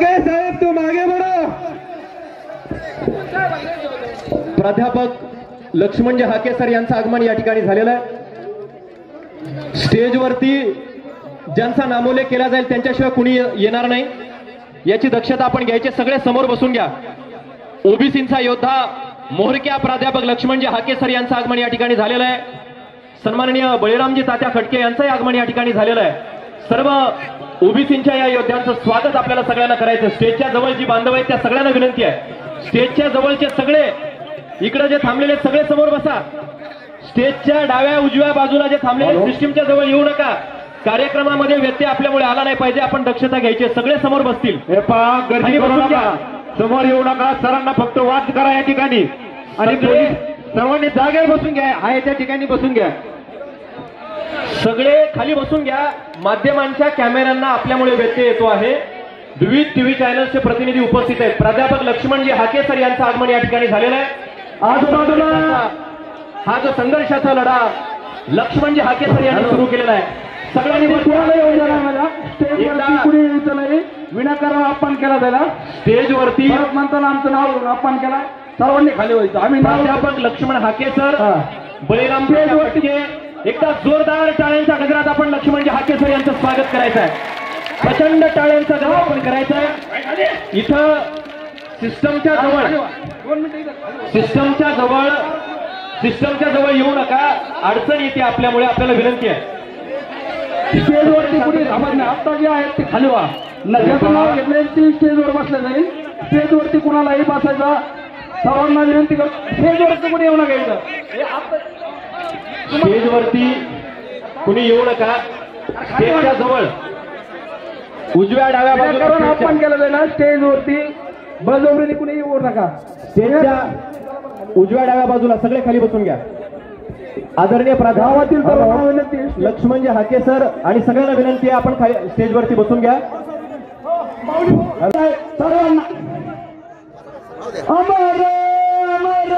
हाके साहेब तुम आगे बढ़ो। प्राध्यापक लक्ष्मणजी हाके सर यांचं आगमन या ठिकाणी झालेलं आहे। स्टेजवरती ज्यांचा नामोल्लेख केला जाईल त्यांच्याशिवाय कुणी येणार नाही याची दक्षता आपण घ्यायची। सगळे समोर बसून घ्या। ओबीसींचा योद्धा मोहरक्या प्राध्यापक लक्ष्मणजी हाके सर यांचं आगमन या ठिकाणी झालेलं आहे। सन्माननीय बळीरामजी तात्या खटके यांचंही आगमन या ठिकाणी झालेलं आहे। सर्व ओबीसींच्या या योद्ध्यांचं स्वागत आपल्याला सगळ्यांना करायचं। स्टेजच्या जवळ जी बांधव आहेत त्या सगळ्यांना विनंती आहे, स्टेजच्या जवळचे सगळे इकडे जे थांबलेले सगळे समोर बसा। स्टेजच्या डाव्या उजव्या बाजूला जे थांबलेले सिस्टीमच्या जवळ येऊ नका। कार्यक्रमामध्ये व्यत्यय आपल्यामुळे आला नाही पाहिजे, आपण दक्षता घ्यायची। सगळे समोर बसतील। हे पहा, गर्दी करू नका, समोर येऊ नका। सरांना फक्त वाच करा या ठिकाणी आणि सर्वांनी जागेवर बसून घ्या, आहे त्या ठिकाणी बसून घ्या। सगळे खाली बसून घ्या। माध्यमांच्या कॅमेऱ्यांना आपल्यामुळे व्यत्यय येतो आहे। विविध टीव्ही चॅनल्सचे प्रतिनिधी उपस्थित आहेत। प्राध्यापक लक्ष्मणजी हाके सर यांचं आगमन या ठिकाणी झालेलं आहे। आजूबाजूला हा जो संघर्षाचा लढा लक्ष्मणजी हाके सर यांनी सुरू केलेला आहे। सगळ्यांनी विनाकारण अपमान केला त्याला स्टेजवरती म्हणताना आमचं नाव अपमान केला। सर्वांनी खाली व्हायचं। आम्ही प्राध्यापक लक्ष्मण हाके सर, बळीराम स्टेजवरती एकदा जोरदार टाळ्यांच्या गजरात आपण लक्ष्मणजी हाके सर यांचं स्वागत करायचं आहे। प्रचंड टाळ्यांचा गजर आपण करायचा आहे। इथं सिस्टमच्या जवळ येऊ नका, अडचण येते आपल्यामुळे। आपल्याला विनंती आहे स्टेजवरती कुठे थांबत नाही। आता जे आहेत ते खाली व्हा। ज्याचं नाव घेतलं ती स्टेजवर बसलं जाईल। स्टेजवरती कुणालाही बसायचा सर्वांना विनंती करतो। स्टेजवरती कुठे येऊ नका। इथं स्टेजवरती कुणी येऊ नका। स्टेजच्या जवळ उजव्या डाव्या बाजूला अपमान केलं जाईल। स्टेजवरती बळजबरीने कुणी येऊ नका। स्टेजच्या उजव्या डाव्या बाजूला सगळे खाली बसून घ्या। आदरणीय गावातील सर्वांना विनंती, लक्ष्मणजी हाके सर आणि सगळ्यांना विनंती आहे, आपण खाली स्टेजवरती बसून घ्या। सर्वांना अमर अमर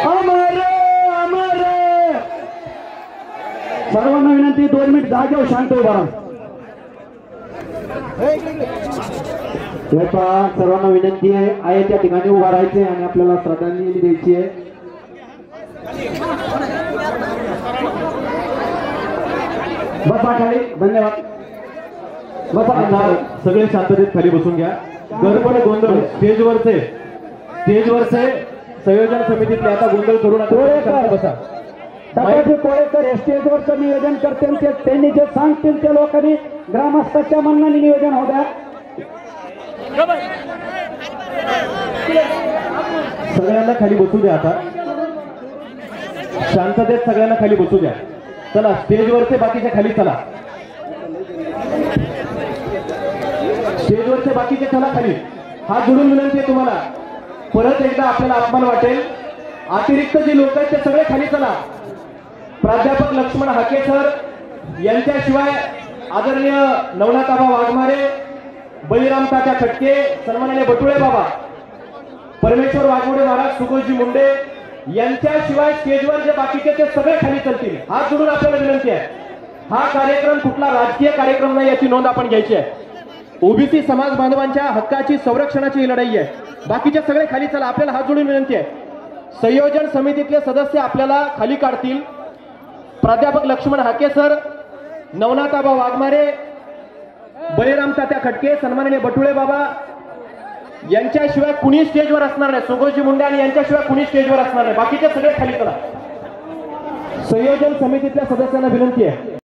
अमर अमर सर्वांना विनंती, 2 मिनिट जागेवर शांत उभा राहा। सर्वांना विनंती आहे त्या ठिकाणी उभा राहायचे आणि आपल्याला श्रद्धांजली द्यायची आहे। बसा खाली, धन्यवाद। बसा, सगळे शांततेत खाली बसून घ्या। गडबड गोंधळ स्टेजवरचे संयोजन समितीतले आता गोंधळ करू नका। बसा। कोळेकर हे स्टेजवरचं नियोजन करते, त्यांनी जे सांगतील त्या लोकांनी ग्रामस्थांच्या मनाने नियोजन होऊ द्या। सगळ्यांना खाली बसू द्या। आता शांततेत सगळ्यांना खाली बसू द्या। चला, स्टेजवरचे बाकीचे खाली चला। स्टेजवरचे बाकीचे चला खाली। हात जोडून विनंती आहे तुम्हाला। परत एकदा आपल्याला अपमान वाटेल। अतिरिक्त जे लोक आहेत ते सगळे खाली चला। प्राध्यापक लक्ष्मण हाके सर यांच्याशिवाय आदरणीय नवनाथाबा वाघमारे, बळीराम तात्या खटके, सन्माननीय बटुळे बाबा, परमेश्वर वाघमोडे महाराज, सुकोजी मुंडे यांच्याशिवाय स्टेजवर जे बाकीचे ते सगळे खाली चलतील। हात जोडून आपल्याला विनंती आहे। हा कार्यक्रम कुठला राजकीय कार्यक्रम नाही याची नोंद आपण घ्यायची आहे। ओबीसी समाज बांधवांच्या हक्काची संरक्षणाची ही लढाई आहे। बाकीचे सगळे खाली चला, आपल्याला हात जोडून विनंती आहे। संयोजन समितीतले सदस्य आपल्याला खाली काढतील। प्राध्यापक लक्ष्मण हाके सर, नवनाथाबा वाघमारे, बळीराम तात्या खटके, सन्माननीय बटुळे बाबा यांच्याशिवाय कुणी स्टेजवर असणार नाही। सुगोजी मुंडे आणि यांच्याशिवाय कुणी स्टेजवर असणार नाही। बाकीचे सगळे खाली चला। संयोजन समितीतल्या सदस्यांना विनंती आहे।